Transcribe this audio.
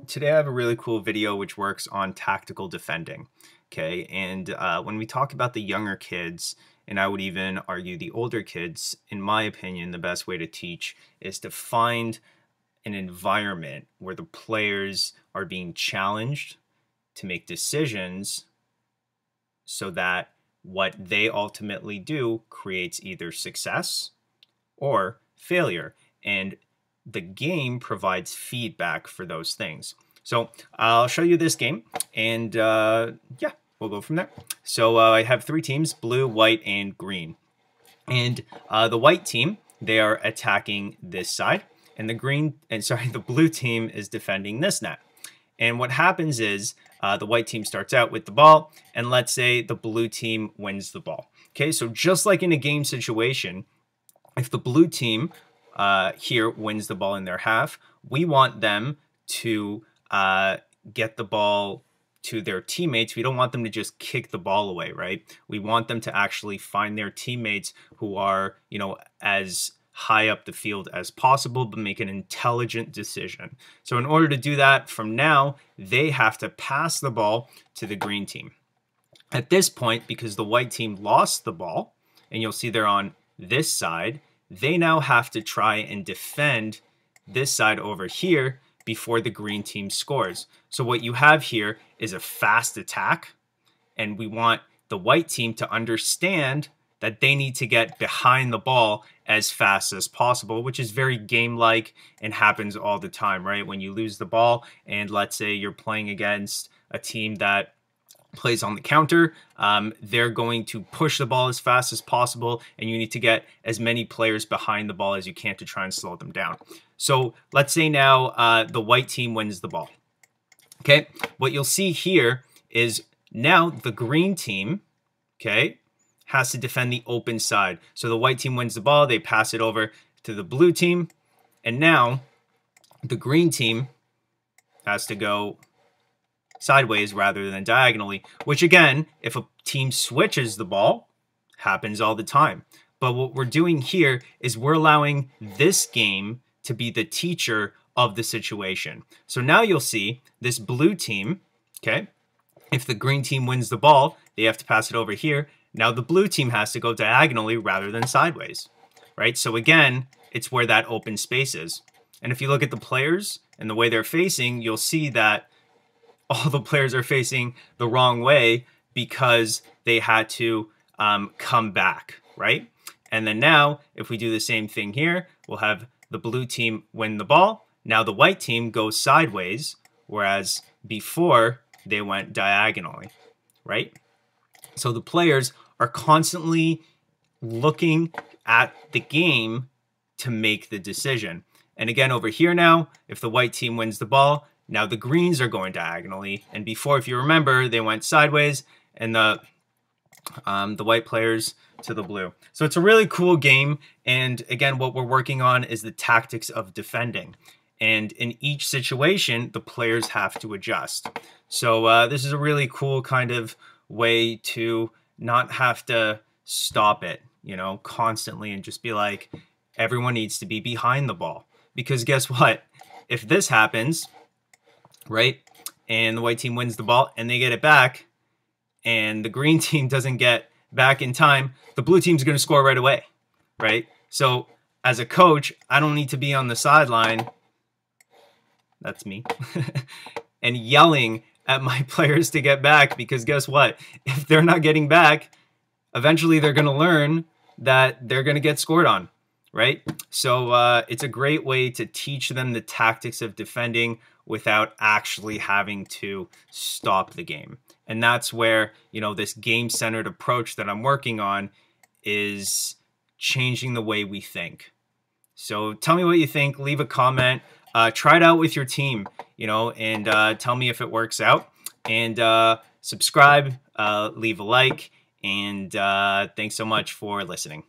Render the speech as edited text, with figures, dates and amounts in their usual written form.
today I have a really cool video which works on tactical defending. Okay, and when we talk about the younger kids, and I would even argue the older kids, in my opinion, the best way to teach is to find an environment where the players are being challenged to make decisions so that what they ultimately do creates either success or failure. And the game provides feedback for those things. So I'll show you this game, and yeah, we'll go from there. So I have three teams: blue, white, and green. And the white team, they are attacking this side, and the blue team is defending this net. And what happens is the white team starts out with the ball, and let's say the blue team wins the ball. Okay, so just like in a game situation, if the blue team here wins the ball in their half, we want them to get the ball to their teammates. We don't want them to just kick the ball away, right? We want them to actually find their teammates who are, as high up the field as possible, but make an intelligent decision. So in order to do that, from now, they have to pass the ball to the green team. At this point, because the white team lost the ball, and you'll see they're on this side, they now have to try and defend this side over here before the green team scores. So what you have here is a fast attack, and we want the white team to understand that they need to get behind the ball as fast as possible, which is very game-like and happens all the time, right? When you lose the ball, and let's say you're playing against a team that plays on the counter, they're going to push the ball as fast as possible, and you need to get as many players behind the ball as you can to try and slow them down. So let's say now the white team wins the ball. Okay, what you'll see here is now the green team, okay, has to defend the open side. So the white team wins the ball, they pass it over to the blue team, and now the green team has to go sideways rather than diagonally, which again, if a team switches the ball, happens all the time. But what we're doing here is we're allowing this game to be the teacher of the situation. So now you'll see this blue team, okay, if the green team wins the ball, they have to pass it over here. Now the blue team has to go diagonally rather than sideways, right? So again, it's where that open space is. And if you look at the players and the way they're facing, you'll see that all the players are facing the wrong way because they had to come back, right? And then now, if we do the same thing here, we'll have the blue team win the ball. Now the white team goes sideways, whereas before they went diagonally, right? So the players are constantly looking at the game to make the decision. And again, over here now, if the white team wins the ball, now the greens are going diagonally. And before, if you remember, they went sideways, and the white players to the blue. So it's a really cool game. And again, what we're working on is the tactics of defending. And in each situation, the players have to adjust. So this is a really cool kind of way to not have to stop it, constantly and just be like, everyone needs to be behind the ball. Because guess what? If this happens, right, and the white team wins the ball and they get it back, and the green team doesn't get back in time, the blue team's going to score right away, right? So as a coach, I don't need to be on the sideline, that's me, and yelling at my players to get back, because guess what? If they're not getting back, eventually they're going to learn that they're going to get scored on, right? So it's a great way to teach them the tactics of defending without actually having to stop the game. And that's where, this game-centered approach that I'm working on is changing the way we think. So tell me what you think. Leave a comment. Try it out with your team, and tell me if it works out. And subscribe, leave a like, and thanks so much for listening.